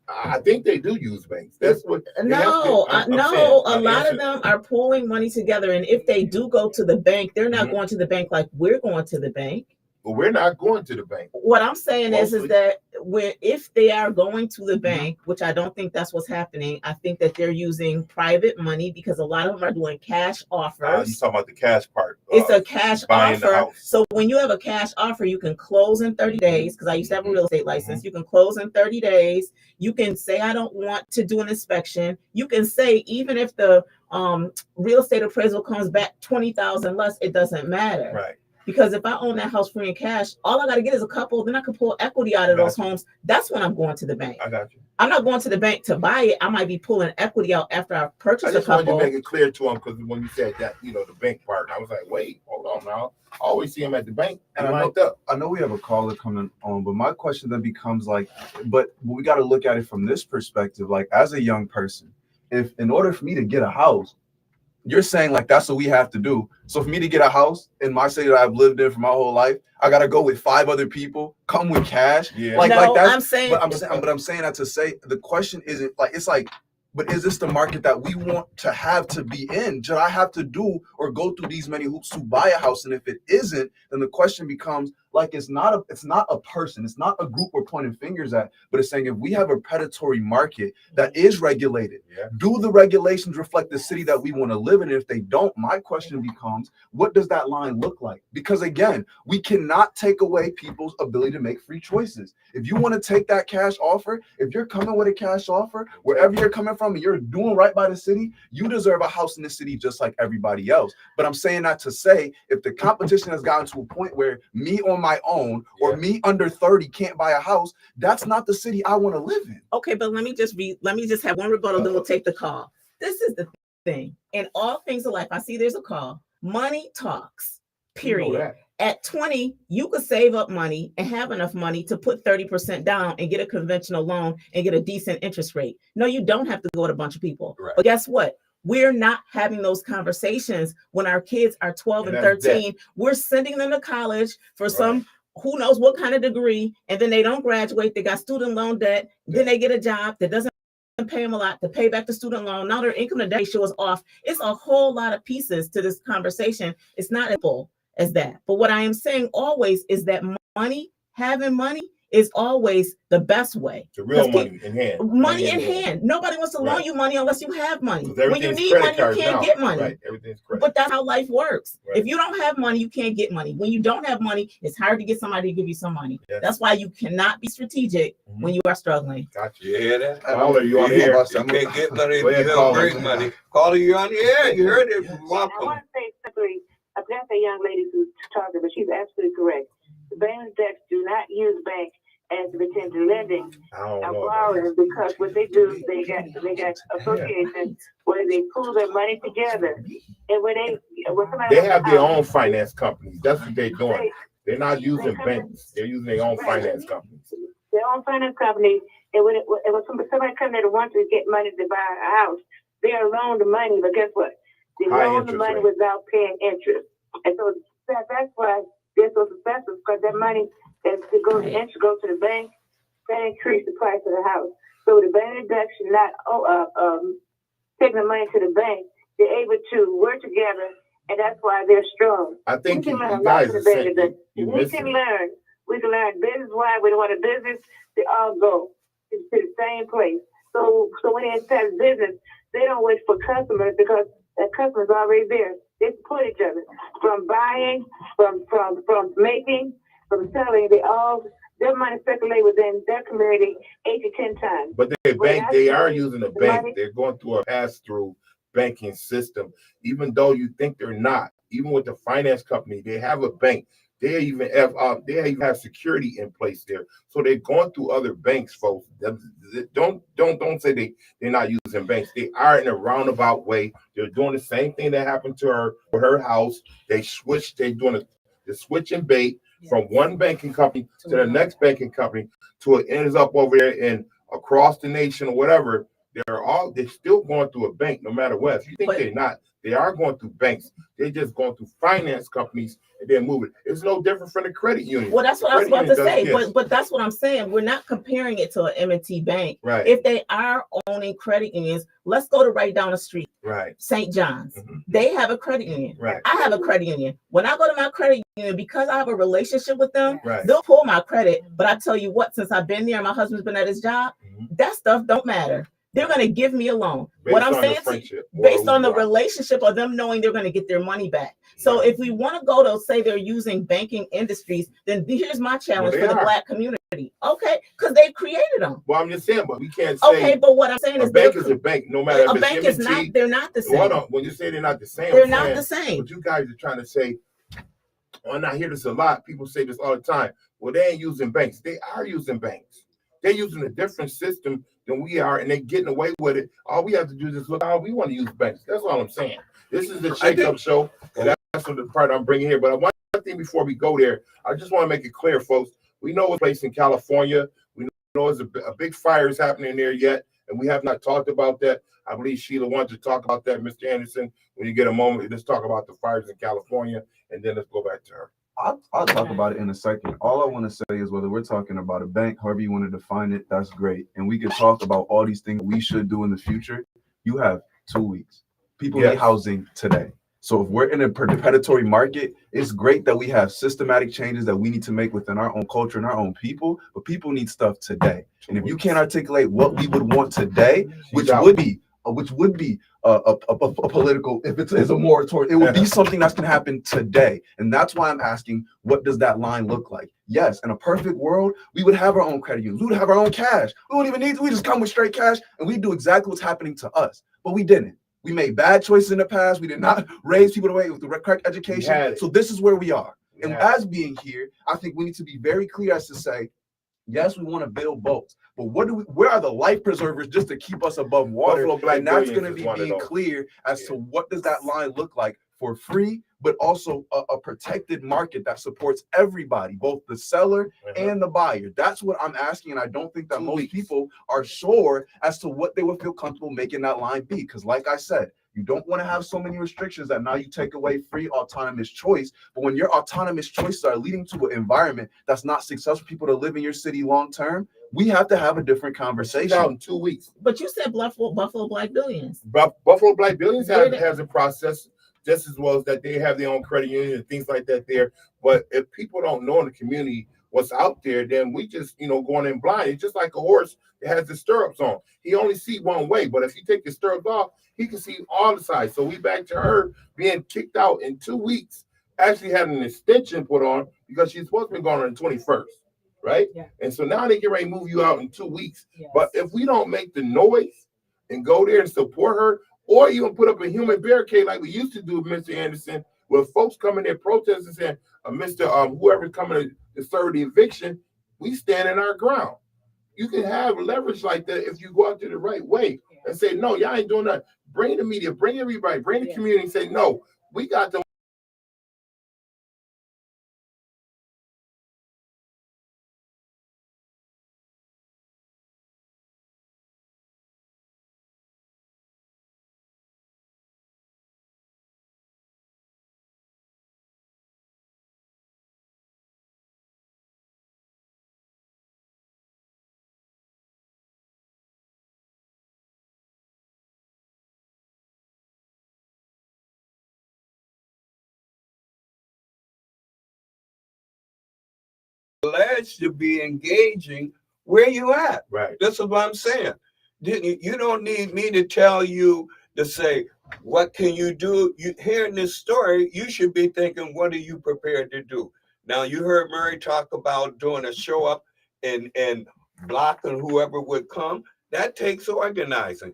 I think they do use banks. That's what. A lot of them are pulling money together, and if they do go to the bank, they're not going to the bank like we're going to the bank. but we're not going to the bank. What I'm saying is Mostly. that if they are going to the bank, which I don't think that's what's happening, I think that they're using private money because a lot of them are doing cash You offers. talking about the cash part? It's a cash buying the offer. house. So when you have a cash offer, you can close in 30 days because I used to have a real estate license. You can close in 30 days. You can say, I don't want to do an inspection. You can say, even if the real estate appraisal comes back 20,000 less, it doesn't matter. Right. Because if I own that house free in cash, all I got to get is a couple, then I can pull equity out of those homes. That's when I'm going to the bank. I got you. I'm not going to the bank to buy it. I might be pulling equity out after I've I purchased a just wanted couple. to make it clear to him because when you said that, the bank part, I was like, wait, hold on now. I always see him at the bank. And I know we have a caller coming on, but my question then becomes like, but we got to look at it from this perspective. Like, as a young person, if in order for me to get a house, you're saying like that's what we have to do. So for me to get a house in my city that I've lived in for my whole life, I gotta go with 5 other people, come with cash. Yeah. Like No, that's. I'm saying, But I'm saying that to say the question isn't like it's like. But is this the market that we want to have to be in? Should I have to do or go through these many hoops to buy a house? And if it isn't, then the question becomes like it's not a person, it's not a group we're pointing fingers at, but it's saying if we have a predatory market that is regulated, do the regulations reflect the city that we want to live in? And if they don't, my question becomes, what does that line look like? Because again, we cannot take away people's ability to make free choices. If you want to take that cash offer, if you're coming with a cash offer, wherever you're coming from, and you're doing right by the city, you deserve a house in the city just like everybody else. But I'm saying that to say, if the competition has gotten to a point where me on my own or me under 30 can't buy a house, that's not the city I want to live in. Okay, but let me just have one rebuttal, then we'll take the call. This is the thing. In all things of life, I see there's a call. Money talks, period. At 20, you could save up money and have enough money to put 30% down and get a conventional loan and get a decent interest rate. No, you don't have to go with a bunch of people. Right. But guess what? We're not having those conversations when our kids are 12 and 13. We're sending them to college for some who knows what kind of degree, and then they don't graduate. They got student loan debt. Then they get a job that doesn't pay them a lot to pay back the student loan. Now their income to debt ratio is off. It's a whole lot of pieces to this conversation. It's not as simple as that. But what I am saying always is that having money is always the best way. The real money in hand. Money in hand. Nobody wants to loan you money unless you have money. When you need money, you can't get money. Right. Everything's credit. But that's how life works. Right. If you don't have money, you can't get money. When you don't have money, it's hard to get somebody to give you some money. Yes. That's why you cannot be strategic when you are struggling. Gotcha. You hear that? Caller, you on the air. You can't get money if you don't bring money. Caller, you on the air. You heard it. I want to say simply, I've got a young lady who's talking, but she's absolutely correct. The bank debts do not use bank as the potential lending borrowers, because what they do, they got associations where they pool their money together, and when somebody they have their own finance companies. That's what they're doing. They're not using banks. They're using their own finance companies. Their own finance company, and when somebody comes there to want to get money to buy a house, they are loaned the money, but guess what? They loan the money without paying interest, and so that's why they're so successful, because that money that goes to interest goes to the bank, that increase the price of the house. So the bank deduction not taking the money to the bank, they're able to work together, and that's why they're strong. I think you guys are saying we can learn business wise. We don't want a business, they all go to the same place. So when they start business, they don't wait for customers, because the customer's already there. They support each other. From buying, from making, from selling, their money circulate within their community 8 to 10 times. But they are using a bank. They're going through a pass-through banking system, even though you think they're not. Even with the finance company, they have a bank. They even have security in place there. So they're going through other banks, folks. Don't say they're not using banks. They are in a roundabout way. They're doing the same thing that happened to her house. They're doing the switch and bait from one banking company to the next banking company till it ends up over there and across the nation or whatever. they're still going through a bank no matter what. If you think they're not, they are going through banks. They're just going through finance companies and then moving. It's no different from the credit union. Well, that's what I was about to say, but that's what I'm saying. We're not comparing it to an M&T bank. Right. If they are owning credit unions, let's go to right down the street. Right. St. John's. Mm-hmm. They have a credit union. Right. I have a credit union. When I go to my credit union, because I have a relationship with them, right. they'll pull my credit. But I tell you what, since I've been there, my husband's been at his job, that stuff don't matter. They're going to give me a loan. What I'm saying is based on the relationship of them knowing they're going to get their money back. So if we want to go to say they're using banking industries, then here's my challenge for the Black community. Okay, because they've created them. Well, I'm just saying, but we can't say. Okay, but what I'm saying is a bank is a bank, no matter if a bank is not. They're not the same. Hold on, when you say they're not the same, they're not the same. But you guys are trying to say, and I hear this a lot. People say this all the time. Well, they ain't using banks. They are using banks. They're using a different system than we are, and they're getting away with it. All we have to do is just look how we want to use banks. That's all I'm saying. This is the shake-up show, and that's what the part I'm bringing here. But one thing before we go there, I just want to make it clear, folks. We know a place in California. We know there's a big fire is happening there yet, and we have not talked about that. I believe Sheila wants to talk about that, Mr. Anderson. When you get a moment, let's talk about the fires in California, and then let's go back to her. I'll talk about it in a second. All I want to say is whether we're talking about a bank, however you want to define it, that's great. And we can talk about all these things we should do in the future. You have 2 weeks. People need housing today. So if we're in a predatory market, it's great that we have systematic changes that we need to make within our own culture and our own people, but people need stuff today. And if you can't articulate what we would want today, which would be a political, if it's a moratorium, it would be something that's going to happen today. And that's why I'm asking, what does that line look like? Yes, in a perfect world, we would have our own credit unions. We would have our own cash. We wouldn't even need to. We just come with straight cash and we do exactly what's happening to us. But we didn't. We made bad choices in the past. We did not raise people the way with the correct education. So this is where we are. And as being here, I think we need to be very clear as to say, yes, we want to build boats, but where are the life preservers just to keep us above water? And that's going to be being clear as to what does that line look like for free, but also a protected market that supports everybody, both the seller and the buyer. That's what I'm asking. And I don't think that most people are sure as to what they would feel comfortable making that line be. Because like I said, you don't want to have so many restrictions that now you take away free autonomous choice. But when your autonomous choices are leading to an environment that's not successful for people to live in your city long term, we have to have a different conversation. Out in 2 weeks. But you said Buffalo Black Billions. Buffalo Black Billions has a process just as well as that they have their own credit union and things like that there. But if people don't know in the community what's out there, then we just, going in blind. It's just like a horse that has the stirrups on. He only see one way, but if you take the stirrups off, he can see all the sides. So we back to her being kicked out in 2 weeks, actually had an extension put on because she's supposed to be going on the 21st, right? Yeah. And so now they get ready to move you out in 2 weeks. Yes. But if we don't make the noise and go there and support her, or even put up a human barricade like we used to do with Mr. Anderson, where folks come in there protesting saying, Mr. Whoever's coming to serve the eviction, we stand in our ground. You can have leverage like that if you go out there the right way and say, no, y'all ain't doing that. Bring the media, bring everybody, bring the community and say, no, we got them. Alleged to be engaging where you at. Right. That's what I'm saying. You don't need me to tell you to say, what can you do? You hearing this story, you should be thinking, what are you prepared to do? Now you heard Murray talk about doing a show up and blocking whoever would come. That takes organizing.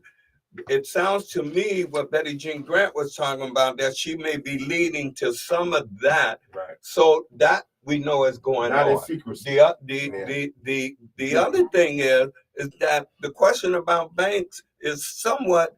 It sounds to me what Betty Jean Grant was talking about, that she may be leading to some of that. Right. So that we know is going Not on. in secrecy. The other thing is that the question about banks is somewhat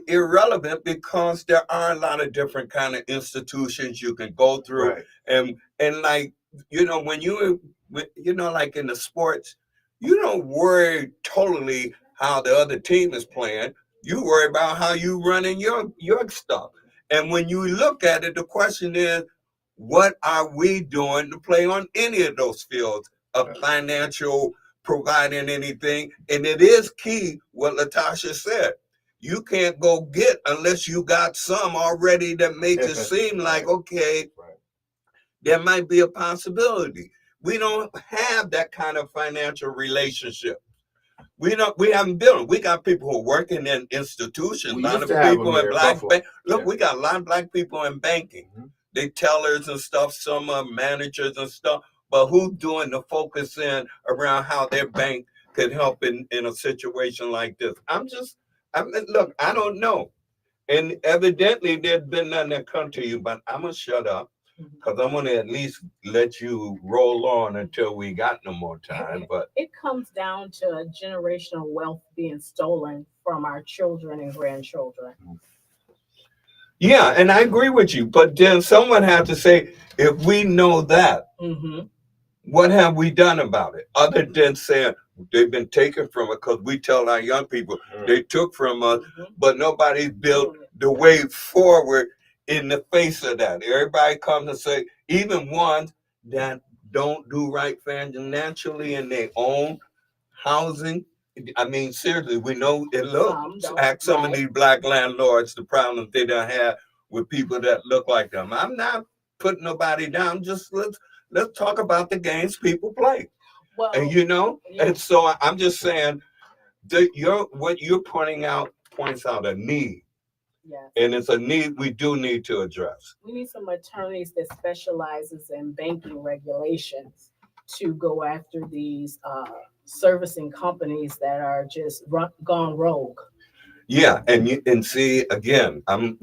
irrelevant because there are a lot of different kind of institutions you can go through. Right. And like, when you like in the sports, you don't worry totally how the other team is playing. You worry about how you running your stuff. And when you look at it, the question is, what are we doing to play on any of those fields of financial providing anything? And it is key what Latasha said. You can't go get unless you got some already that makes it seem like, okay, there might be a possibility. We don't have that kind of financial relationship. We haven't built it. We got people who are working in institutions. A lot of people in black look, we got a lot of black people in banking. They tellers and stuff, some are managers and stuff, but who's doing the focusing around how their bank could help in a situation like this? Look, I don't know. And evidently there's been nothing that come to you, but I'm gonna shut up because I'm gonna at least let you roll on until we got no more time. But it comes down to generational wealth being stolen from our children and grandchildren. Yeah, and I agree with you. But then someone had to say, if we know that, what have we done about it? Other than saying they've been taken from us, because we tell our young people they took from us, but nobody's built the way forward in the face of that. Everybody comes and say, even ones that don't do right financially in their own housing. I mean, seriously, we know it looks. Ask some of these black landlords the problems they done have with people that look like them. I'm not putting nobody down. Just let's talk about the games people play. Well, and and so I'm just saying that what you're pointing out points out a need. Yes. And it's a need we do need to address. We need some attorneys that specializes in banking regulations to go after these servicing companies that are just gone rogue. Yeah, and see again, I'm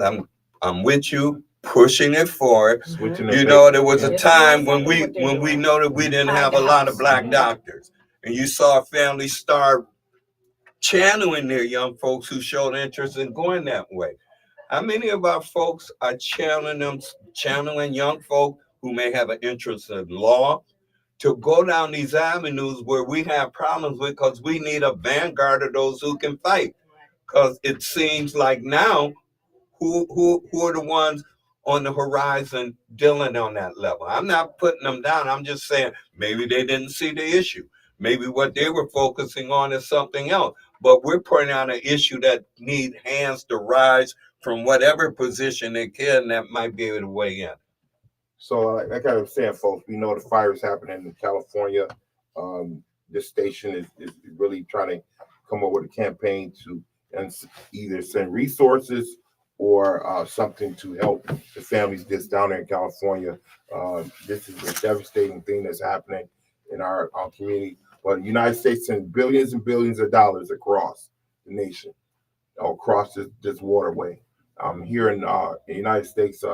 with you pushing it forward. There was a time when we know that we didn't have a lot of black doctors, and you saw families start channeling their young folks who showed interest in going that way. How many of our folks are channeling young folk who may have an interest in law to go down these avenues where we have problems with, because we need a vanguard of those who can fight? Because it seems like now, who are the ones on the horizon dealing on that level? I'm not putting them down. I'm just saying maybe they didn't see the issue. Maybe what they were focusing on is something else. But we're pointing out an issue that needs hands to rise from whatever position they can that might be able to weigh in. So like I was saying, folks, we know the fire is happening in California. This station is really trying to come up with a campaign to either send resources or something to help the families that's down there in California. This is a devastating thing that's happening in our community. But the United States sends billions and billions of dollars across the nation, across this waterway. Here in the United States,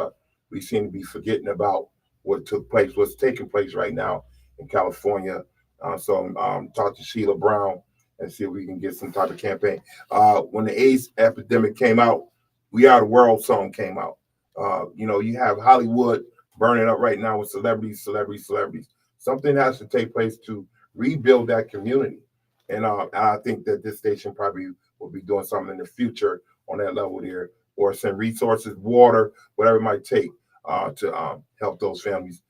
we seem to be forgetting about what's taking place right now in California. So talk to Sheila Brown and see if we can get some type of campaign. When the AIDS epidemic came out, We Are the World song came out. You have Hollywood burning up right now with celebrities. Something has to take place to rebuild that community. And I think that this station probably will be doing something in the future on that level there, or send resources, water, whatever it might take to help those families,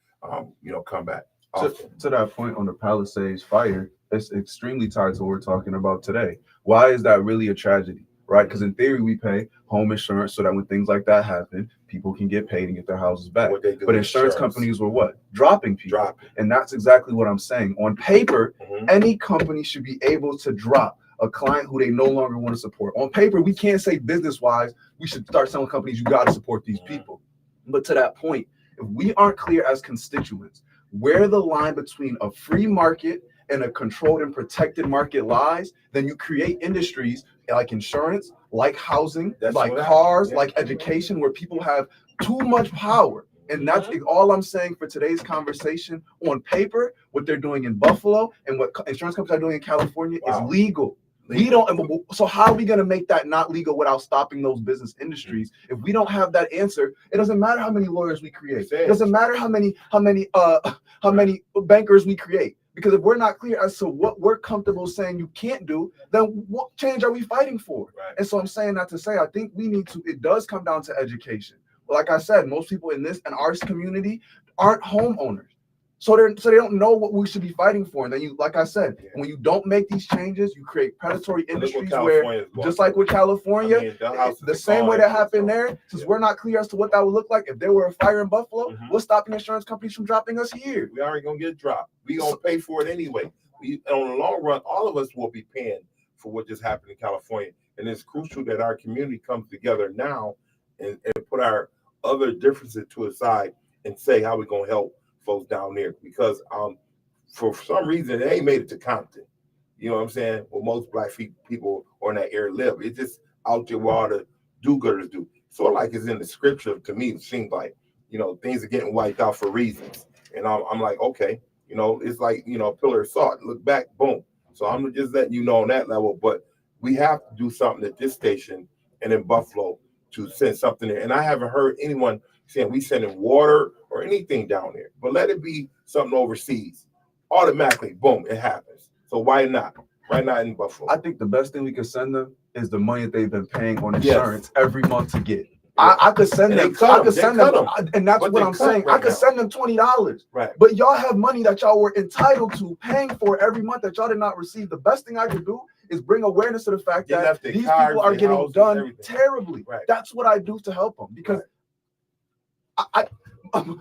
come back. To that point on the Palisades fire, it's extremely tied to what we're talking about today. Why is that really a tragedy, right? Because in theory, we pay home insurance so that when things like that happen, people can get paid and get their houses back. But insurance companies were what? Dropping people. And that's exactly what I'm saying. On paper, any company should be able to drop a client who they no longer want to support. On paper, we can't say business-wise, we should start telling companies, you got to support these people. But to that point, if we aren't clear as constituents where the line between a free market and a controlled and protected market lies, then you create industries like insurance, like housing, like cars, like education, where people have too much power. And that's all I'm saying for today's conversation. On paper, what they're doing in Buffalo and what insurance companies are doing in California is legal. We don't. So how are we going to make that not legal without stopping those business industries? If we don't have that answer, it doesn't matter how many lawyers we create. It doesn't matter how many bankers we create, Because if we're not clear as to what we're comfortable saying you can't do, then what change are we fighting for? Right. And so I'm saying that to say, I think we need to, it does come down to education. Like I said, most people in our community aren't homeowners. So they don't know what we should be fighting for. And then you, like I said, when you don't make these changes, you create predatory industries where, just like with California, the same way that happened there, since we're not clear as to what that would look like if there were a fire in Buffalo, what's stopping insurance companies from dropping us here? We already gonna get dropped. We gonna pay for it anyway. On the long run, all of us will be paying for what just happened in California. And it's crucial that our community comes together now and put our other differences to a side and say how we're gonna help folks down there, because for some reason it ain't made it to Compton. You know what I'm saying? Well, most black people in that area live. It's just out there where all the do-gooders do. Sort of like it's in the scripture. To me, it seems like, you know, things are getting wiped out for reasons. And I'm like, okay, you know, it's like, you know, a pillar of salt. Look back, boom. So I'm just letting you know on that level. But we have to do something at this station and in Buffalo to send something there. And I haven't heard anyone saying we sending water or anything down there, but let it be something overseas. Automatically, boom, it happens. So why not? Why not in Buffalo? I think the best thing we can send them is the money that they've been paying on insurance every month to get. I could send them. I could send them, and that's what I'm saying. I could send them $20. Right. But y'all have money that y'all were entitled to paying for every month that y'all did not receive. The best thing I could do is bring awareness to the fact that these people are getting done terribly. Right. That's what I do to help them, because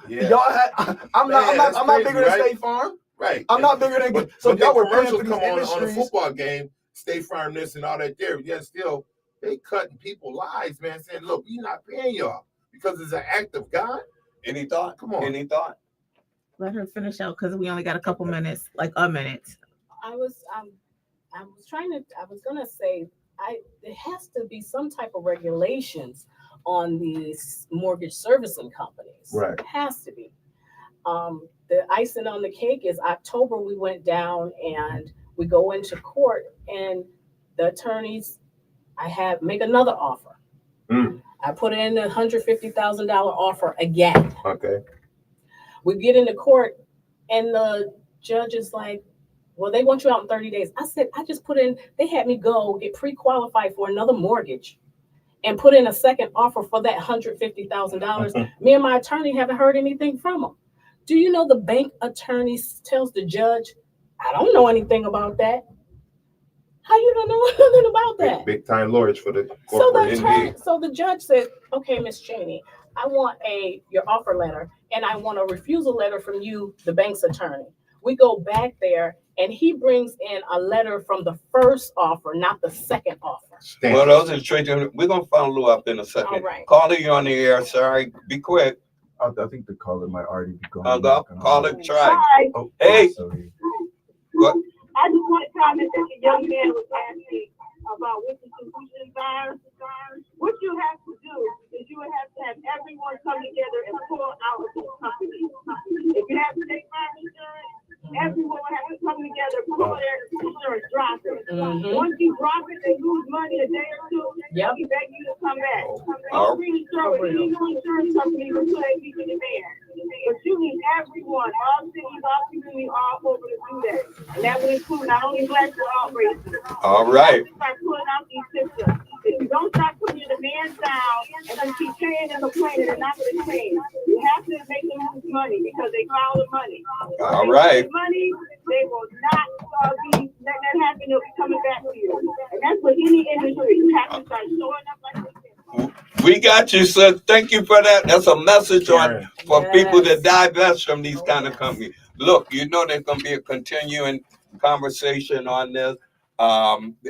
y'all had. I'm not bigger than State Farm. Right. I'm not bigger than. So but y'all were paying commercials for these come on a industries. football game, State Farm this and all that there. Yet still, they cutting people's lives, man. Saying, look, we're not paying y'all because it's an act of God. Any thought? Come on. Any thought? Let her finish out because we only got a couple minutes, like a minute. I was gonna say, there has to be some type of regulations on these mortgage servicing companies. Right. It has to be. The icing on the cake is October. We went down and we go into court, and the attorneys, make another offer. I put in a $150,000 offer again. Okay. We get into court, and the judge is like, well, they want you out in 30 days. I said, I just put in, they had me go get pre-qualified for another mortgage and put in a second offer for that $150,000. Me and my attorney haven't heard anything from them. Do you know the bank attorney tells the judge, I don't know anything about that. How you don't know anything about that? Big time lawyers for the corporate. So the judge said, okay, Miss Chaney, I want your offer letter, and I want a refusal letter from you, the bank's attorney. We go back there, and he brings in a letter from the first offer, not the second offer. Well, those are straight. We're gonna follow up in a second. All right. Caller, you on the air? Sorry, be quick. I think the caller might already be going. Caller, try. Hi. Oh, hey. Sorry. What? I just want to comment that the young man was asking about which institution buyers. What you have to do is you would have to have everyone come together and pull out of this company. If you have State Farm insurance, everyone would have to come together, pull their insurance, drop it. Once you drop it, they lose money a day or two. Yep. We beg you to come back. Oh. I'm pretty sure any insurance company will put a people in there. But you need everyone, all cities, all communities, all over to do that. And that would include not only black but all races. All right. Start pulling out these systems. If you don't start putting your demands down and then keep paying and complaining, they're not going to change. You have to make them lose money because they follow the money. All right. Money, they will not be let that happen. They'll be coming back to you, and that's what any industry. You have to start showing up like this. We got you, sir. Thank you for that. That's a message for people that divest from these kind of companies. Look, you know there's going to be a continuing conversation on this.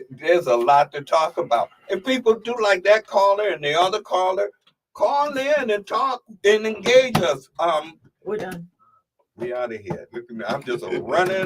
There's a lot to talk about. If people do like that caller and the other caller, call in and talk and engage us. We're done. We out of here. Look at me. I'm just running.